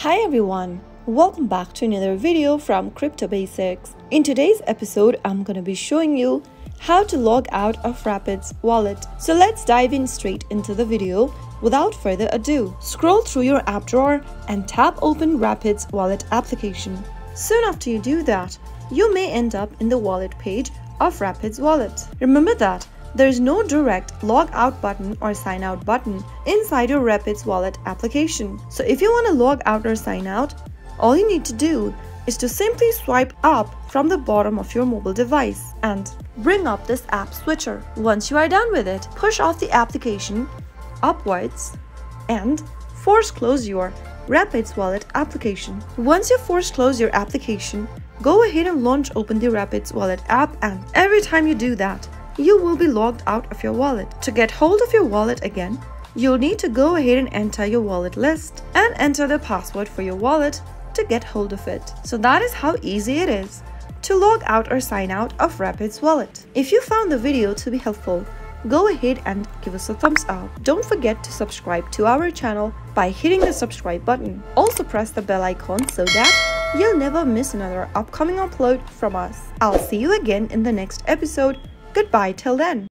Hi everyone, welcome back to another video from Crypto Basics. In today's episode, I'm gonna be showing you how to log out of Rapid's wallet. So let's dive in straight into the video. Without further ado, scroll through your app drawer and tap open Rapid's wallet application. Soon after you do that, you may end up in the wallet page of Rapid's wallet. Remember that there is no direct log out button or sign out button inside your Rapid's wallet application. So if you want to log out or sign out, all you need to do is to simply swipe up from the bottom of your mobile device and bring up this app switcher. Once you are done with it, push off the application upwards and force close your Rapid's wallet application. Once you force close your application, go ahead and launch open the Rapid's wallet app, and every time you do that, you will be logged out of your wallet. To get hold of your wallet again, you'll need to go ahead and enter your wallet list and enter the password for your wallet to get hold of it. So that is how easy it is to log out or sign out of Rapid's wallet. If you found the video to be helpful, go ahead and give us a thumbs up. Don't forget to subscribe to our channel by hitting the subscribe button. Also press the bell icon so that you'll never miss another upcoming upload from us. I'll see you again in the next episode. Goodbye till then.